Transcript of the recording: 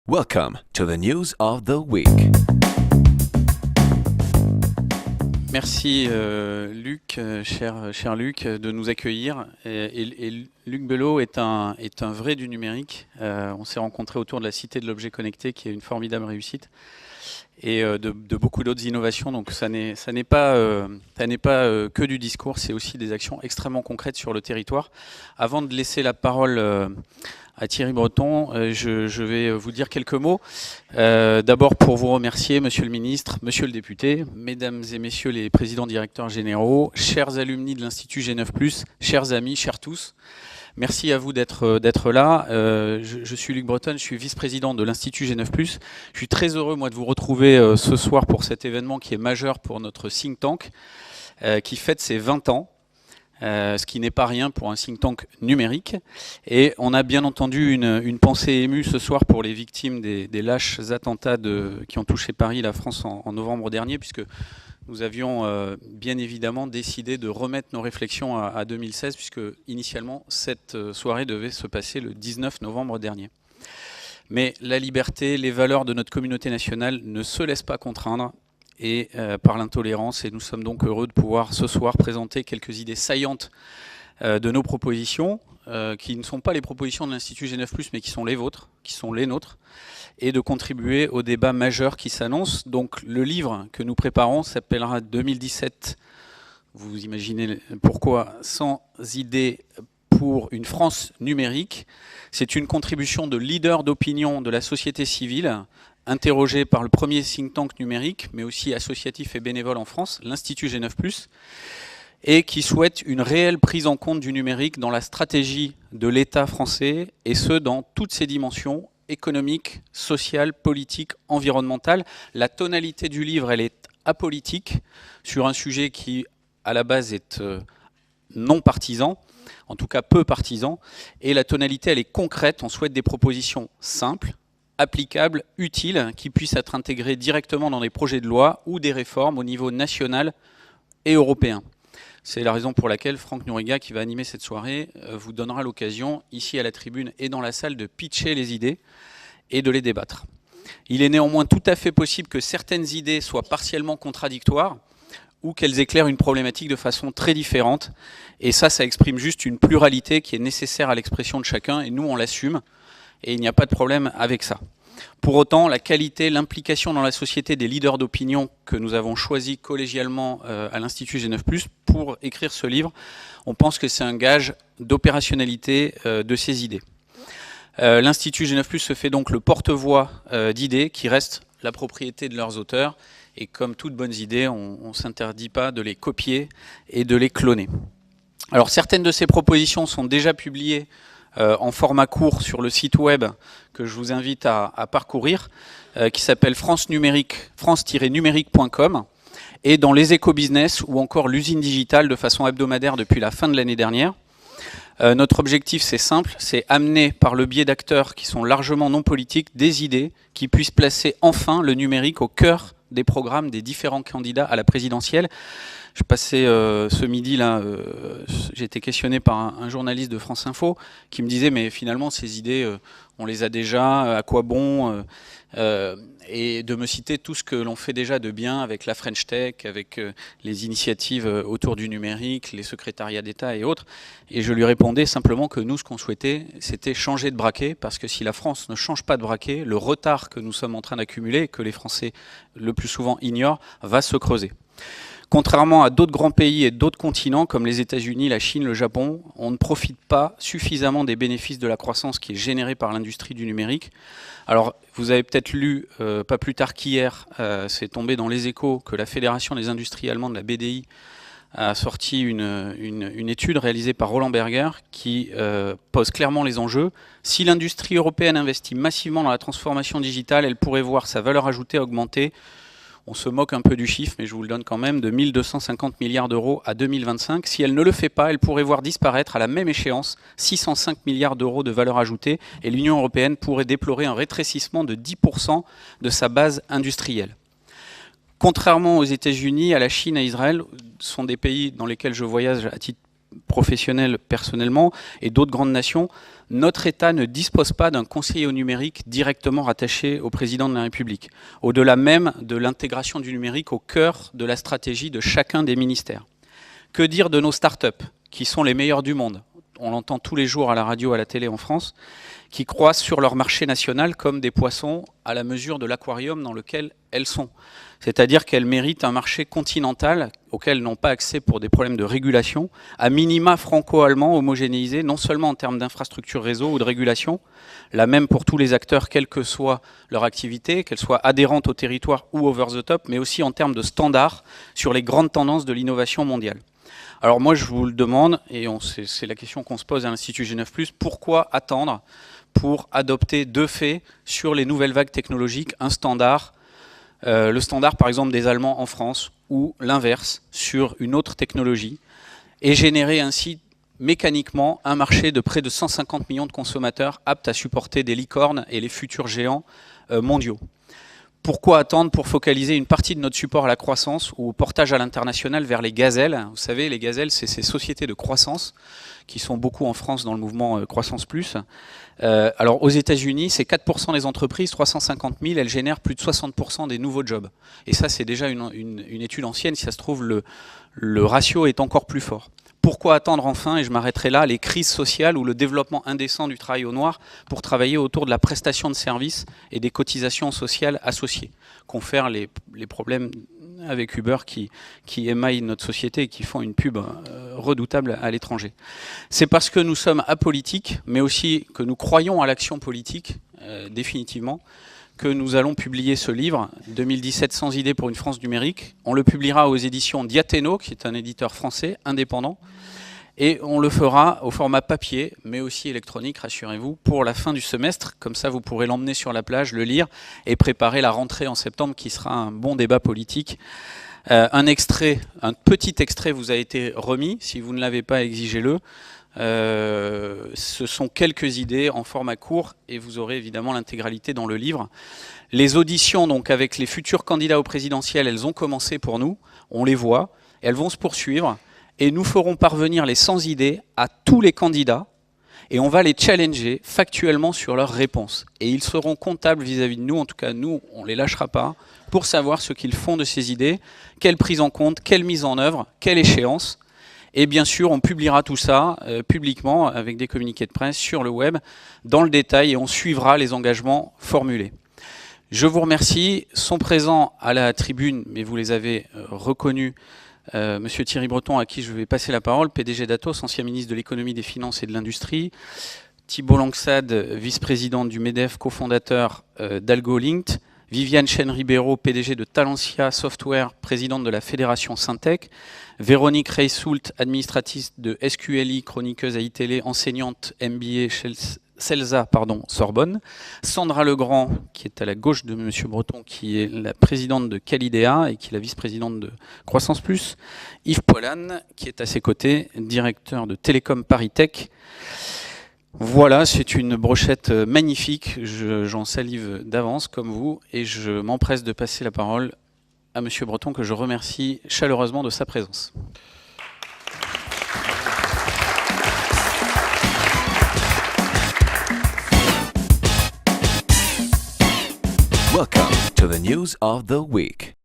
Welcome to the news of the week. Merci Luc, cher Luc, de nous accueillir. Et Luc Belot est un vrai du numérique. On s'est rencontrés autour de la Cité de l'Objet Connecté, qui est une formidable réussite, et de beaucoup d'autres innovations. Donc ça n'est pas que du discours, c'est aussi des actions extrêmement concrètes sur le territoire. Avant de laisser la parole à Thierry Breton, je vais vous dire quelques mots. D'abord pour vous remercier, Monsieur le Ministre, Monsieur le Député, Mesdames et Messieurs les Présidents Directeurs Généraux, chers alumni de l'Institut G9+, chers amis, chers tous. Merci à vous d'être là. Je suis Luc Breton, je suis vice-président de l'Institut G9+. Je suis très heureux, moi, de vous retrouver ce soir pour cet événement qui est majeur pour notre think tank, qui fête ses 20 ans. Ce qui n'est pas rien pour un think tank numérique. Et on a bien entendu une pensée émue ce soir pour les victimes des lâches attentats qui ont touché Paris et la France en novembre dernier, puisque nous avions bien évidemment décidé de remettre nos réflexions à 2016, puisque initialement cette soirée devait se passer le 19 novembre dernier. Mais la liberté, les valeurs de notre communauté nationale ne se laissent pas contraindre et par l'intolérance, et nous sommes donc heureux de pouvoir ce soir présenter quelques idées saillantes de nos propositions, qui ne sont pas les propositions de l'Institut G9+, mais qui sont les vôtres, qui sont les nôtres, et de contribuer au débat majeur qui s'annonce. Donc le livre que nous préparons s'appellera 2017, vous imaginez pourquoi, 100 idées pour une France numérique. C'est une contribution de leaders d'opinion de la société civile, interrogé par le premier think tank numérique, mais aussi associatif et bénévole en France, l'Institut G9+, et qui souhaite une réelle prise en compte du numérique dans la stratégie de l'État français, et ce, dans toutes ses dimensions, économiques, sociales, politiques, environnementales. La tonalité du livre, elle est apolitique, sur un sujet qui, à la base, est non partisan, en tout cas peu partisan, et la tonalité, elle est concrète. On souhaite des propositions simples, applicables, utiles, qui puissent être intégrées directement dans des projets de loi ou des réformes au niveau national et européen. C'est la raison pour laquelle Franck Nouriga, qui va animer cette soirée, vous donnera l'occasion, ici à la tribune et dans la salle, de pitcher les idées et de les débattre. Il est néanmoins tout à fait possible que certaines idées soient partiellement contradictoires ou qu'elles éclairent une problématique de façon très différente. Et ça exprime juste une pluralité qui est nécessaire à l'expression de chacun, et nous, on l'assume. Et il n'y a pas de problème avec ça. Pour autant, la qualité, l'implication dans la société des leaders d'opinion que nous avons choisis collégialement à l'Institut G9+, pour écrire ce livre, on pense que c'est un gage d'opérationnalité de ces idées. L'Institut G9+, se fait donc le porte-voix d'idées qui restent la propriété de leurs auteurs. Et comme toutes bonnes idées, on ne s'interdit pas de les copier et de les cloner. Alors certaines de ces propositions sont déjà publiées en format court sur le site web que je vous invite à parcourir, qui s'appelle france-numérique.com, et dans les éco-business ou encore l'usine digitale de façon hebdomadaire depuis la fin de l'année dernière. Notre objectif, c'est simple, c'est amener par le biais d'acteurs qui sont largement non politiques des idées qui puissent placer enfin le numérique au cœur des programmes des différents candidats à la présidentielle. Je passais ce midi là, j'ai été questionné par un journaliste de France Info qui me disait mais finalement ces idées on les a déjà, à quoi bon, et de me citer tout ce que l'on fait déjà de bien avec la French Tech, avec les initiatives autour du numérique, les secrétariats d'État et autres. Et je lui répondais simplement que nous, ce qu'on souhaitait, c'était changer de braquet, parce que si la France ne change pas de braquet, le retard que nous sommes en train d'accumuler, que les Français le plus souvent ignorent, va se creuser. Contrairement à d'autres grands pays et d'autres continents comme les États-Unis, la Chine, le Japon, on ne profite pas suffisamment des bénéfices de la croissance qui est générée par l'industrie du numérique. Alors, vous avez peut-être lu, pas plus tard qu'hier, c'est tombé dans les échos, que la Fédération des industries allemandes, la BDI, a sorti une étude réalisée par Roland Berger qui pose clairement les enjeux. Si l'industrie européenne investit massivement dans la transformation digitale, elle pourrait voir sa valeur ajoutée augmenter. On se moque un peu du chiffre, mais je vous le donne quand même, de 1 250 milliards d'euros à 2025. Si elle ne le fait pas, elle pourrait voir disparaître à la même échéance 605 milliards d'euros de valeur ajoutée, et l'Union européenne pourrait déplorer un rétrécissement de 10% de sa base industrielle. Contrairement aux États-Unis, à la Chine, à Israël, ce sont des pays dans lesquels je voyage à titre professionnel personnellement et d'autres grandes nations, notre État ne dispose pas d'un conseiller au numérique directement rattaché au président de la République, au-delà même de l'intégration du numérique au cœur de la stratégie de chacun des ministères. Que dire de nos startups, qui sont les meilleures du monde? On l'entend tous les jours à la radio, à la télé en France, qui croissent sur leur marché national comme des poissons à la mesure de l'aquarium dans lequel elles sont. C'est-à-dire qu'elles méritent un marché continental auquel elles n'ont pas accès pour des problèmes de régulation, à minima franco-allemand homogénéisé, non seulement en termes d'infrastructure réseau ou de régulation, la même pour tous les acteurs, quelle que soit leur activité, qu'elle soit adhérente au territoire ou over the top, mais aussi en termes de standards sur les grandes tendances de l'innovation mondiale. Alors moi, je vous le demande, et c'est la question qu'on se pose à l'Institut G9+, pourquoi attendre pour adopter de fait sur les nouvelles vagues technologiques un standard, le standard par exemple des Allemands en France, ou l'inverse sur une autre technologie, et générer ainsi mécaniquement un marché de près de 150 millions de consommateurs aptes à supporter des licornes et les futurs géants mondiaux. Pourquoi attendre pour focaliser une partie de notre support à la croissance ou au portage à l'international vers les gazelles? Vous savez, les gazelles, c'est ces sociétés de croissance qui sont beaucoup en France dans le mouvement Croissance Plus. Alors aux États-Unis, c'est 4% des entreprises, 350 000, elles génèrent plus de 60% des nouveaux jobs. Et ça, c'est déjà une étude ancienne. Si ça se trouve, le ratio est encore plus fort. Pourquoi attendre enfin, et je m'arrêterai là, les crises sociales ou le développement indécent du travail au noir pour travailler autour de la prestation de services et des cotisations sociales associées, confèrent les problèmes avec Uber qui émaillent notre société et qui font une pub redoutable à l'étranger. C'est parce que nous sommes apolitiques, mais aussi que nous croyons à l'action politique, définitivement, que nous allons publier ce livre, 2017 sans idées pour une France numérique. On le publiera aux éditions Diathéno, qui est un éditeur français indépendant, et on le fera au format papier, mais aussi électronique, rassurez-vous, pour la fin du semestre. Comme ça, vous pourrez l'emmener sur la plage, le lire, et préparer la rentrée en septembre, qui sera un bon débat politique. Un petit extrait vous a été remis. Si vous ne l'avez pas, exigez-le. Ce sont quelques idées en format court et vous aurez évidemment l'intégralité dans le livre. Les auditions donc avec les futurs candidats au présidentiel, elles ont commencé pour nous, on les voit, elles vont se poursuivre et nous ferons parvenir les 100 idées à tous les candidats et on va les challenger factuellement sur leurs réponses. Et ils seront comptables vis-à-vis de nous, en tout cas nous, on ne les lâchera pas, pour savoir ce qu'ils font de ces idées, quelle prise en compte, quelle mise en œuvre, quelle échéance. Et bien sûr, on publiera tout ça publiquement avec des communiqués de presse sur le web dans le détail et on suivra les engagements formulés. Je vous remercie. Sont présents à la tribune, mais vous les avez reconnus, Monsieur Thierry Breton, à qui je vais passer la parole, PDG d'Atos, ancien ministre de l'économie, des finances et de l'industrie. Thibault Langsad, vice-président du MEDEF, cofondateur d'AlgoLinked. Viviane Chen-Ribeiro, PDG de Talentia Software, présidente de la Fédération Syntec. Véronique Reissoult, administratrice de SQLI, chroniqueuse à iTélé, enseignante MBA chez CELSA, Sorbonne. Sandra Legrand, qui est à la gauche de M. Breton, qui est la présidente de Calidea et qui est la vice-présidente de Croissance Plus. Yves Poilane, qui est à ses côtés, directeur de Télécom Paris Tech. Voilà, c'est une brochette magnifique, j'en salive d'avance comme vous, et je m'empresse de passer la parole à M. Breton, que je remercie chaleureusement de sa présence. Welcome to the news of the week.